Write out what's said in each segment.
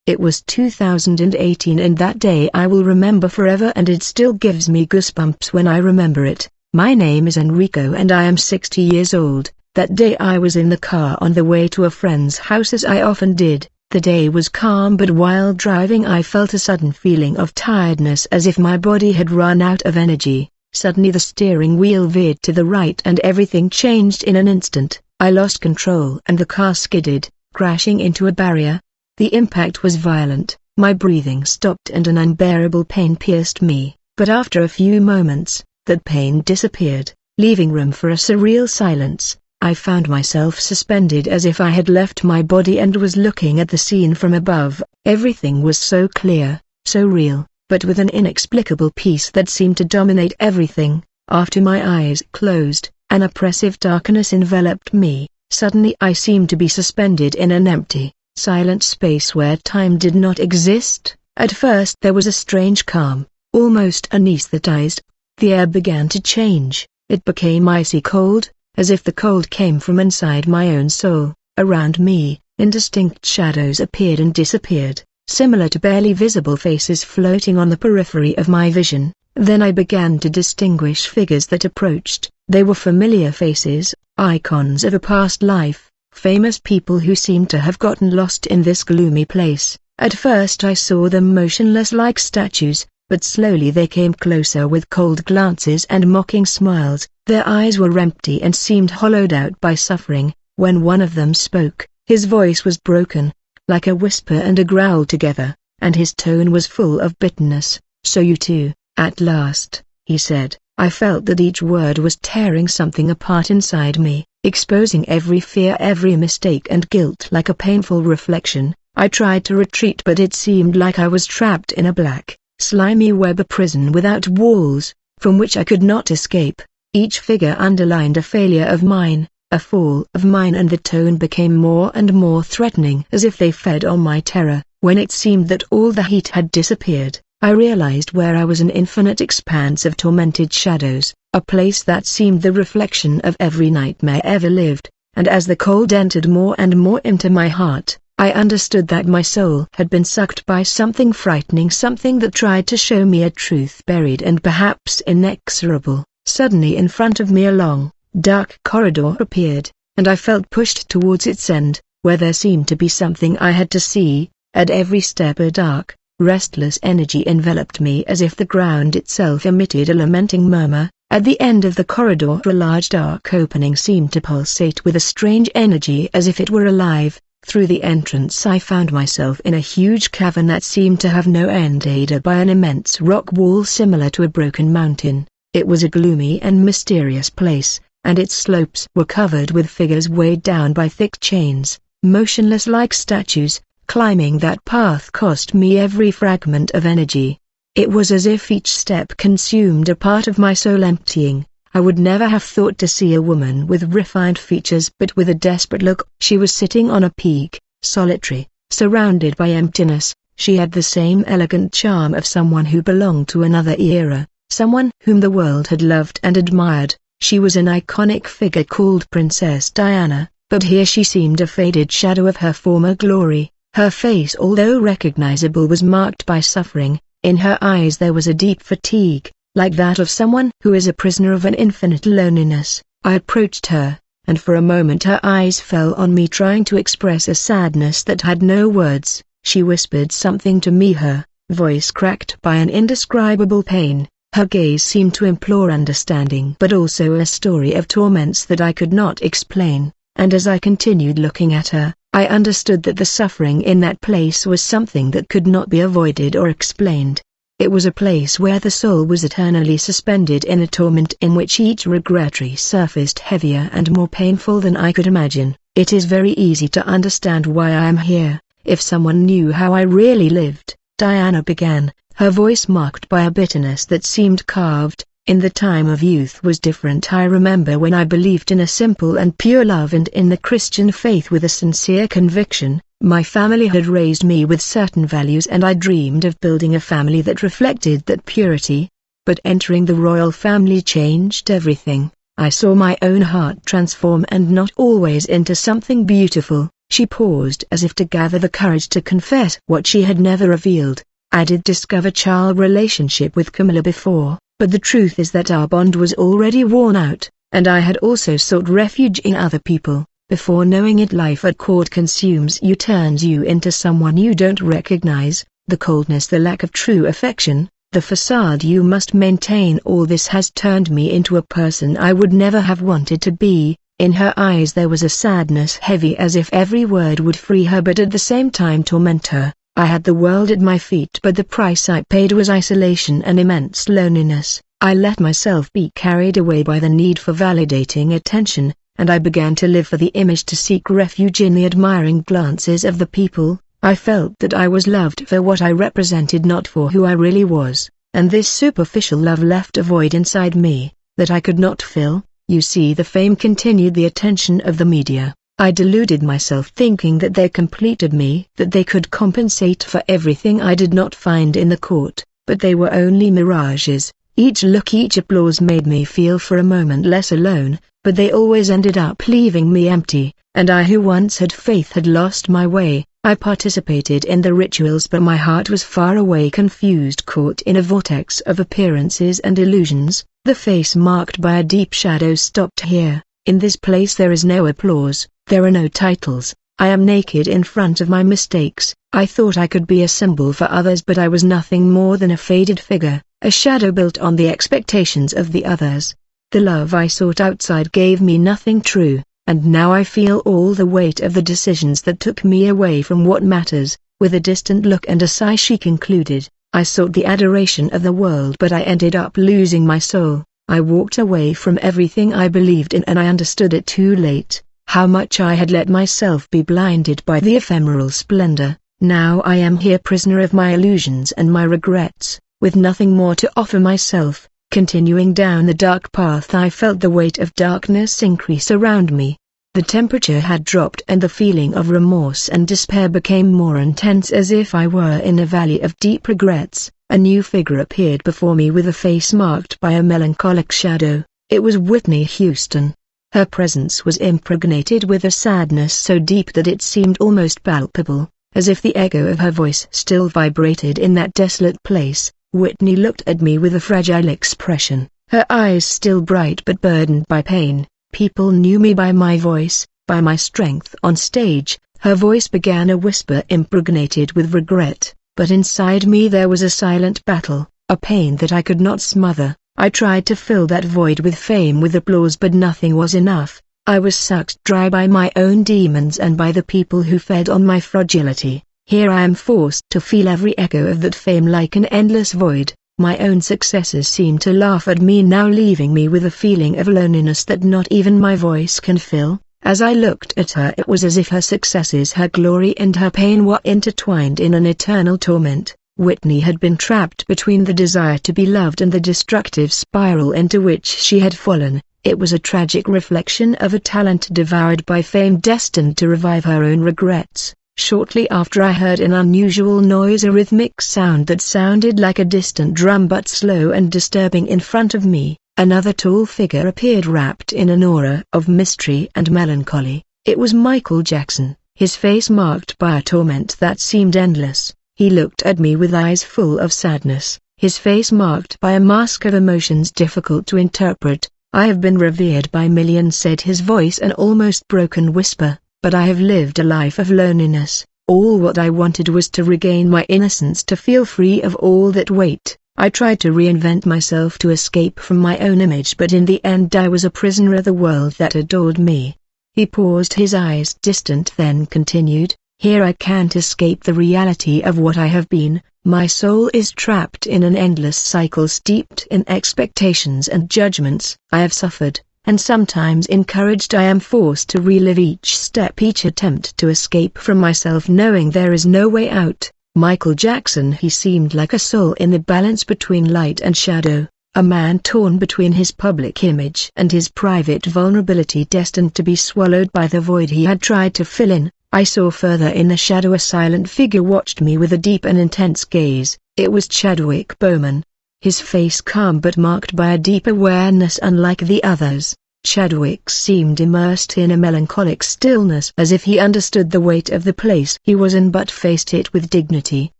It was 2018 and that day I will remember forever, and it still gives me goosebumps when I remember it. My name is Enrico and I am 60 years old. That day I was in the car on the way to a friend's house, as I often did. The day was calm, but while driving I felt a sudden feeling of tiredness, as if my body had run out of energy. Suddenly the steering wheel veered to the right and everything changed in an instant. I lost control and the car skidded, crashing into a barrier. The impact was violent, my breathing stopped and an unbearable pain pierced me, but after a few moments, that pain disappeared, leaving room for a surreal silence. I found myself suspended as if I had left my body and was looking at the scene from above. Everything was so clear, so real, but with an inexplicable peace that seemed to dominate everything. After my eyes closed, an oppressive darkness enveloped me. Suddenly I seemed to be suspended in an empty, silent space where time did not exist. At first there was a strange calm, almost anesthetized. The air began to change. It became icy cold, as if the cold came from inside my own soul. Around me, indistinct shadows appeared and disappeared, similar to barely visible faces floating on the periphery of my vision. Then I began to distinguish figures that approached. They were familiar faces, icons of a past life, famous people who seemed to have gotten lost in this gloomy place. At first I saw them motionless like statues, but slowly they came closer with cold glances and mocking smiles. Their eyes were empty and seemed hollowed out by suffering. When one of them spoke, his voice was broken, like a whisper and a growl together, and his tone was full of bitterness. "So you too, at last," he said. I felt that each word was tearing something apart inside me, exposing every fear, every mistake and guilt like a painful reflection. I tried to retreat, but it seemed like I was trapped in a black, slimy web, a prison without walls, from which I could not escape. Each figure underlined a failure of mine, a fall of mine, and the tone became more and more threatening, as if they fed on my terror. When it seemed that all the heat had disappeared, I realized where I was: an infinite expanse of tormented shadows, a place that seemed the reflection of every nightmare ever lived. And as the cold entered more and more into my heart, I understood that my soul had been sucked by something frightening, something that tried to show me a truth buried and perhaps inexorable. Suddenly in front of me a long, dark corridor appeared, and I felt pushed towards its end, where there seemed to be something I had to see. At every step a dark, restless energy enveloped me, as if the ground itself emitted a lamenting murmur. At the end of the corridor a large dark opening seemed to pulsate with a strange energy, as if it were alive. Through the entrance I found myself in a huge cavern that seemed to have no end, aided by an immense rock wall similar to a broken mountain. It was a gloomy and mysterious place, and its slopes were covered with figures weighed down by thick chains, motionless like statues. Climbing that path cost me every fragment of energy. It was as if each step consumed a part of my soul, emptying. I would never have thought to see a woman with refined features but with a desperate look. She was sitting on a peak, solitary, surrounded by emptiness. She had the same elegant charm of someone who belonged to another era, someone whom the world had loved and admired. She was an iconic figure called Princess Diana, but here she seemed a faded shadow of her former glory. Her face, although recognizable, was marked by suffering. In her eyes there was a deep fatigue, like that of someone who is a prisoner of an infinite loneliness. I approached her, and for a moment her eyes fell on me, trying to express a sadness that had no words. She whispered something to me, her voice cracked by an indescribable pain. Her gaze seemed to implore understanding, but also a story of torments that I could not explain. And as I continued looking at her, I understood that the suffering in that place was something that could not be avoided or explained. It was a place where the soul was eternally suspended in a torment in which each regret resurfaced heavier and more painful than I could imagine. It is very easy to understand why I am here, if someone knew how I really lived, Diana began, her voice marked by a bitterness that seemed carved. In the time of youth was different. I remember when I believed in a simple and pure love and in the Christian faith with a sincere conviction. My family had raised me with certain values and I dreamed of building a family that reflected that purity. But entering the royal family changed everything. I saw my own heart transform, and not always into something beautiful, She paused as if to gather the courage to confess what she had never revealed. I did discover child relationship with Camilla before, but the truth is that our bond was already worn out, and I had also sought refuge in other people. Before knowing it, life at court consumes you, turns you into someone you don't recognize. The coldness, the lack of true affection, the facade you must maintain, all this has turned me into a person I would never have wanted to be. In her eyes there was a sadness heavy as if every word would free her but at the same time torment her. I had the world at my feet, but the price I paid was isolation and immense loneliness. I let myself be carried away by the need for validating attention, and I began to live for the image, to seek refuge in the admiring glances of the people. I felt that I was loved for what I represented, not for who I really was, and this superficial love left a void inside me that I could not fill. You see, the fame continued, the attention of the media. I deluded myself thinking that they completed me, that they could compensate for everything I did not find in the court, but they were only mirages. Each look, each applause made me feel for a moment less alone, but they always ended up leaving me empty, and I who once had faith had lost my way. I participated in the rituals, but my heart was far away, confused, caught in a vortex of appearances and illusions. The face marked by a deep shadow stopped here. In this place there is no applause, there are no titles. I am naked in front of my mistakes. I thought I could be a symbol for others, but I was nothing more than a faded figure, a shadow built on the expectations of the others. The love I sought outside gave me nothing true, and now I feel all the weight of the decisions that took me away from what matters. With a distant look and a sigh she concluded, I sought the adoration of the world, but I ended up losing my soul. I walked away from everything I believed in, and I understood it too late, how much I had let myself be blinded by the ephemeral splendor. Now I am here, prisoner of my illusions and my regrets, with nothing more to offer myself. Continuing down the dark path, I felt the weight of darkness increase around me. The temperature had dropped and the feeling of remorse and despair became more intense, as if I were in a valley of deep regrets. A new figure appeared before me with a face marked by a melancholic shadow. It was Whitney Houston. Her presence was impregnated with a sadness so deep that it seemed almost palpable, as if the echo of her voice still vibrated in that desolate place. Whitney looked at me with a fragile expression, her eyes still bright but burdened by pain. People knew me by my voice, by my strength on stage. Her voice began a whisper impregnated with regret, but inside me there was a silent battle, a pain that I could not smother. I tried to fill that void with fame, with applause, but nothing was enough. I was sucked dry by my own demons and by the people who fed on my fragility. Here I am forced to feel every echo of that fame like an endless void. My own successes seem to laugh at me now, leaving me with a feeling of loneliness that not even my voice can fill. As I looked at her, it was as if her successes, her glory and her pain were intertwined in an eternal torment. Whitney had been trapped between the desire to be loved and the destructive spiral into which she had fallen. It was a tragic reflection of a talent devoured by fame, destined to revive her own regrets. Shortly after, I heard an unusual noise, a rhythmic sound that sounded like a distant drum but slow and disturbing. In front of me, another tall figure appeared, wrapped in an aura of mystery and melancholy. It was Michael Jackson, his face marked by a torment that seemed endless. He looked at me with eyes full of sadness, his face marked by a mask of emotions difficult to interpret. "I have been revered by millions," said his voice, an almost broken whisper. "But I have lived a life of loneliness. All what I wanted was to regain my innocence, to feel free of all that weight. I tried to reinvent myself, to escape from my own image, but in the end I was a prisoner of the world that adored me." He paused, his eyes distant, then continued, "Here I can't escape the reality of what I have been. My soul is trapped in an endless cycle, steeped in expectations and judgments. I have suffered, and sometimes encouraged. I am forced to relive each step, each attempt to escape from myself, knowing there is no way out." Michael Jackson, he seemed like a soul in the balance between light and shadow, a man torn between his public image and his private vulnerability, destined to be swallowed by the void he had tried to fill in. I saw further in the shadow a silent figure watched me with a deep and intense gaze. It was Chadwick Boseman. His face calm but marked by a deep awareness unlike the others. Chadwick seemed immersed in a melancholic stillness, as if he understood the weight of the place he was in but faced it with dignity.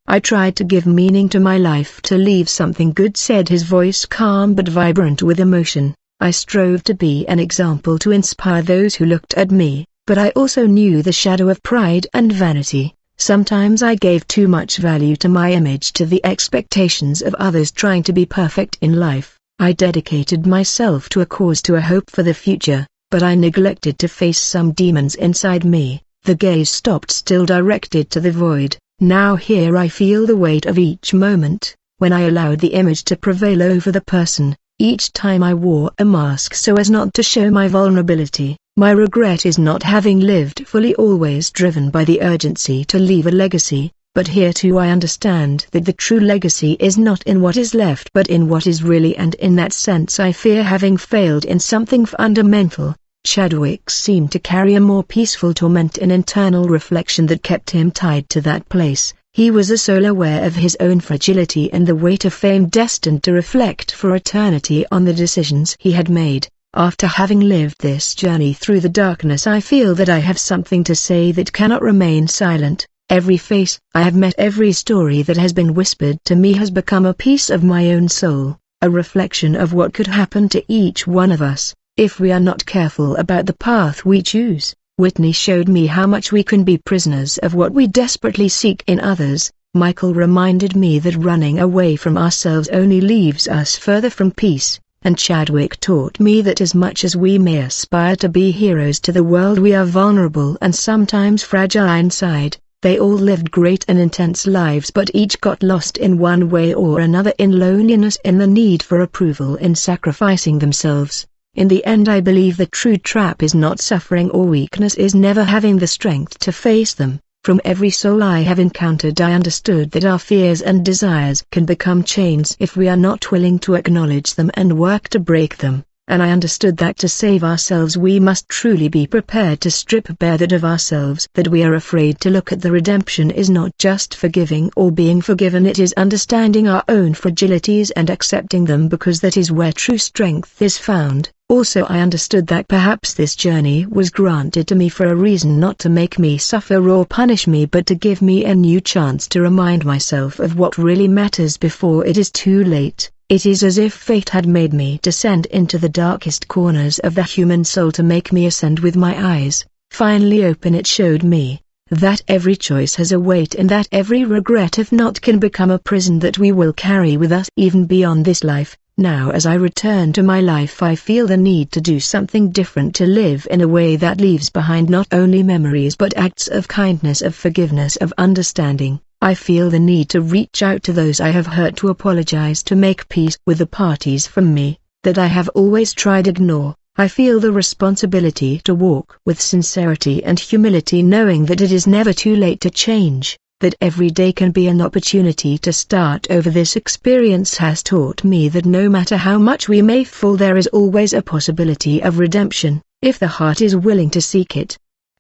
"I tried to give meaning to my life, to leave something good," said his voice, calm but vibrant with emotion. "I strove to be an example to inspire those who looked at me, but I also knew the shadow of pride and vanity. Sometimes I gave too much value to my image, to the expectations of others, trying to be perfect in life. I dedicated myself to a cause, to a hope for the future, but I neglected to face some demons inside me." The gaze stopped still, directed to the void. "Now here I feel the weight of each moment, when I allowed the image to prevail over the person. Each time I wore a mask so as not to show my vulnerability. My regret is not having lived fully, always driven by the urgency to leave a legacy. But here too I understand that the true legacy is not in what is left but in what is really, and in that sense I fear having failed in something fundamental." Chadwick seemed to carry a more peaceful torment, an internal reflection that kept him tied to that place. He was a soul aware of his own fragility and the weight of fame, destined to reflect for eternity on the decisions he had made. "After having lived this journey through the darkness, I feel that I have something to say that cannot remain silent. Every face I have met, every story that has been whispered to me has become a piece of my own soul, a reflection of what could happen to each one of us, if we are not careful about the path we choose. Whitney showed me how much we can be prisoners of what we desperately seek in others. Michael reminded me that running away from ourselves only leaves us further from peace. And Chadwick taught me that as much as we may aspire to be heroes to the world, we are vulnerable and sometimes fragile inside. They all lived great and intense lives, but each got lost in one way or another, in loneliness, in the need for approval, in sacrificing themselves. In the end I believe the true trap is not suffering or weakness, is never having the strength to face them. From every soul I have encountered I understood that our fears and desires can become chains if we are not willing to acknowledge them and work to break them. And I understood that to save ourselves we must truly be prepared to strip bare that of ourselves that we are afraid to look at. The redemption is not just forgiving or being forgiven, it is understanding our own fragilities and accepting them, because that is where true strength is found. Also I understood that perhaps this journey was granted to me for a reason, not to make me suffer or punish me, but to give me a new chance to remind myself of what really matters before it is too late. It is as if fate had made me descend into the darkest corners of the human soul to make me ascend with my eyes finally open. It showed me that every choice has a weight, and that every regret, if not, can become a prison that we will carry with us even beyond this life. Now as I return to my life I feel the need to do something different, to live in a way that leaves behind not only memories but acts of kindness, of forgiveness, of understanding. I feel the need to reach out to those I have hurt, to apologize, to make peace with the parties from me that I have always tried to ignore. I feel the responsibility to walk with sincerity and humility, knowing that it is never too late to change, that every day can be an opportunity to start over. This experience has taught me that no matter how much we may fall, there is always a possibility of redemption, if the heart is willing to seek it.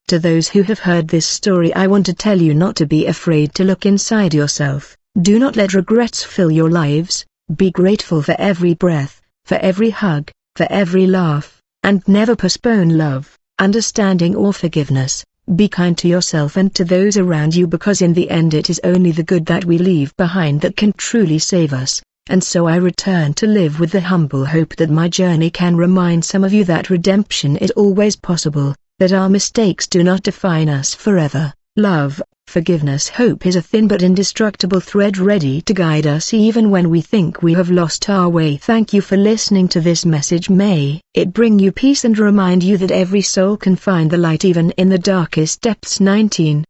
To those who have heard this story I want to tell you not to be afraid to look inside yourself. Do not let regrets fill your lives. Be grateful for every breath, for every hug, for every laugh, and never postpone love, understanding, or forgiveness. Be kind to yourself and to those around you, because in the end it is only the good that we leave behind that can truly save us. And so I return to live with the humble hope that my journey can remind some of you that redemption is always possible, that our mistakes do not define us forever. Love, forgiveness, hope is a thin but indestructible thread, ready to guide us even when we think we have lost our way. Thank you for listening to this message. May it bring you peace and remind you that every soul can find the light even in the darkest depths. 19.